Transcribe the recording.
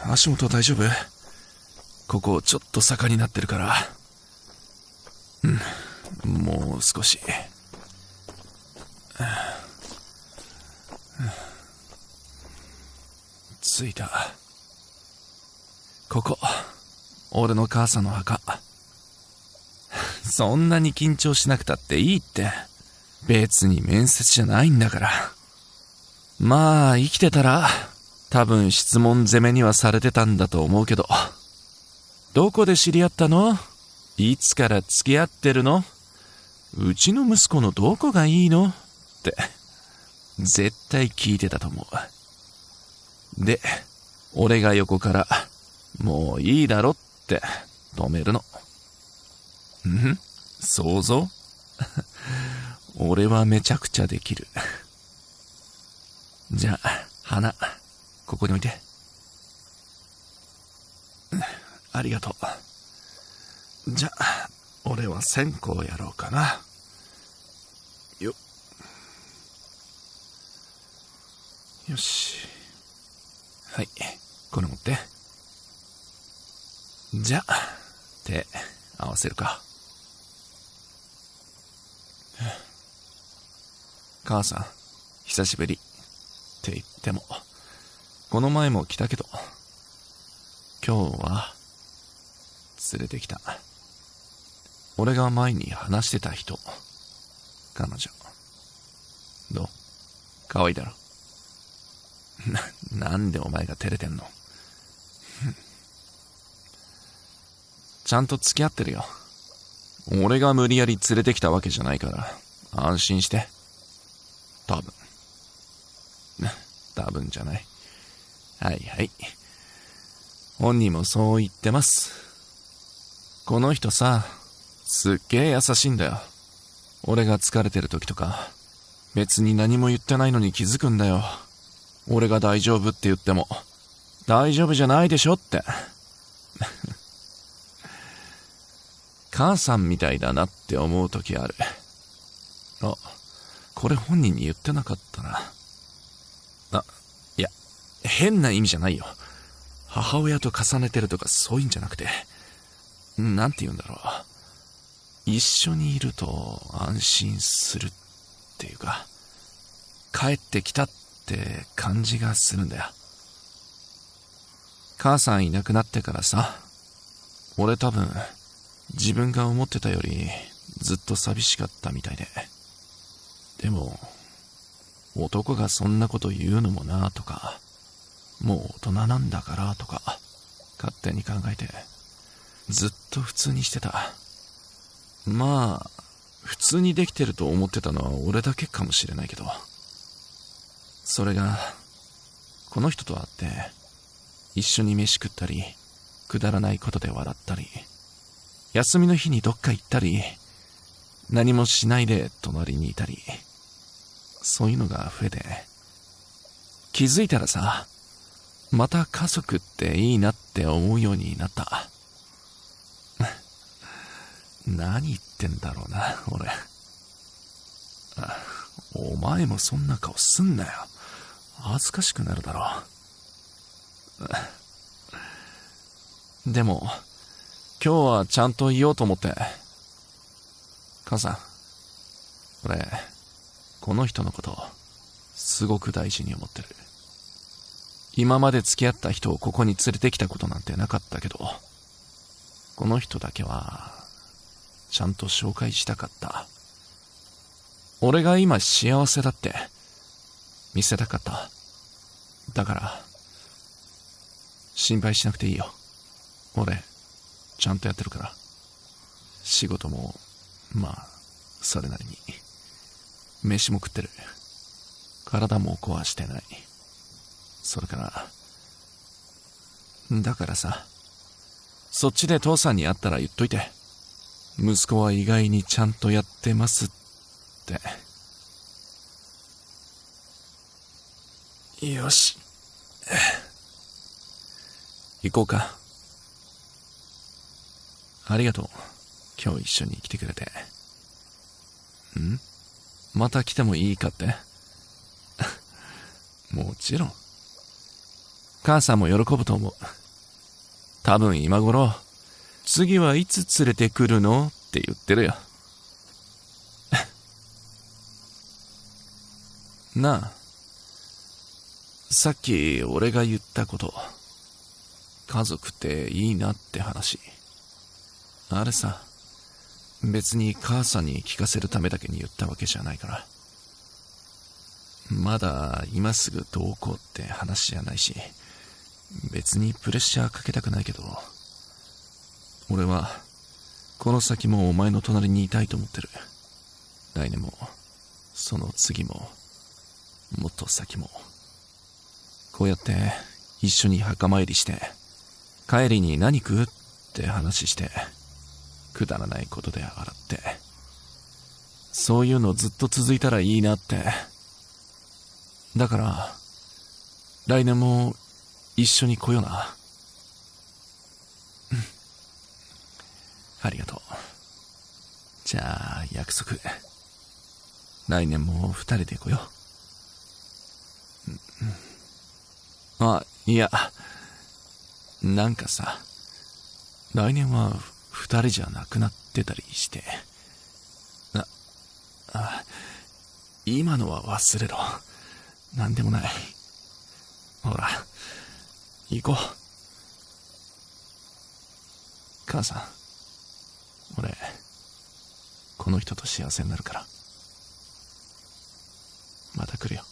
足元大丈夫？ここちょっと坂になってるから。もう少し。着いた。ここ、俺の母さんの墓。そんなに緊張しなくたっていいって。別に面接じゃないんだから。まあ生きてたら多分質問攻めにはされてたんだと思うけど。どこで知り合ったの？いつから付き合ってるの？うちの息子のどこがいいの？って絶対聞いてたと思う。で、俺が横からもういいだろって止めるの。想像？俺はめちゃくちゃできる。じゃあ花ここに置いて。ありがとう。じゃあ俺は線香やろうかな。よし。はい、これ持って。じゃあ手合わせるか。母さん久しぶりって言ってもこの前も来たけど、今日は連れてきた。俺が前に話してた人、彼女。どう？可愛いだろ？なんでお前が照れてんの？ちゃんと付き合ってるよ。俺が無理やり連れてきたわけじゃないから安心して。多分じゃない。はいはい。本人もそう言ってます。この人さ、すっげえ優しいんだよ。俺が疲れてる時とか、別に何も言ってないのに気づくんだよ。俺が大丈夫って言っても、大丈夫じゃないでしょって。母さんみたいだなって思う時ある。あ、これ本人に言ってなかったな。いや、変な意味じゃないよ。母親と重ねてるとかそういうんじゃなくて、なんて言うんだろう。一緒にいると安心するっていうか、帰ってきたって感じがするんだよ。母さんいなくなってからさ、俺多分自分が思ってたよりずっと寂しかったみたいで。でも男がそんなこと言うのもなとか、もう大人なんだからとか勝手に考えてずっと普通にしてた。まあ普通にできてると思ってたのは俺だけかもしれないけど、それがこの人と会って一緒に飯食ったり、くだらないことで笑ったり、休みの日にどっか行ったり、何もしないで隣にいたり、そういうのが増えて、気づいたらさ、また家族っていいなって思うようになった。何言ってんだろうな、俺。お前もそんな顔すんなよ。恥ずかしくなるだろう。でも今日はちゃんと言おうと思って。母さん、俺この人のことすごく大事に思ってる。今まで付き合った人をここに連れてきたことなんてなかったけど、この人だけはちゃんと紹介したかった。俺が今幸せだって見せたかった。だから心配しなくていいよ。俺ちゃんとやってるから。仕事もまあそれなりに。飯も食ってる。体も壊してない。それからだからさ、そっちで父さんに会ったら言っといて。息子は意外にちゃんとやってますって。よし、行こうか。ありがとう、今日一緒に来てくれて。また来てもいいかって？もちろん。母さんも喜ぶと思う。多分今頃、次はいつ連れてくるのって言ってるよ。なあ、さっき俺が言ったこと、家族っていいなって話。あれさ、別に母さんに聞かせるためだけに言ったわけじゃないから。まだ今すぐどうこうって話じゃないし、別にプレッシャーかけたくないけど、俺はこの先もお前の隣にいたいと思ってる。来年も、その次も、もっと先も。こうやって一緒に墓参りして、帰りに何食うって話して、くだらないことで笑って、そういうのずっと続いたらいいなって。だから、来年も一緒に来よな。ありがとう。じゃあ約束。来年も二人で来よう。あ、いや、なんかさ、来年は二人じゃなくなってたりして。今のは忘れろ。なんでもない。ほら、行こう。母さん、俺、この人と幸せになるから。また来るよ。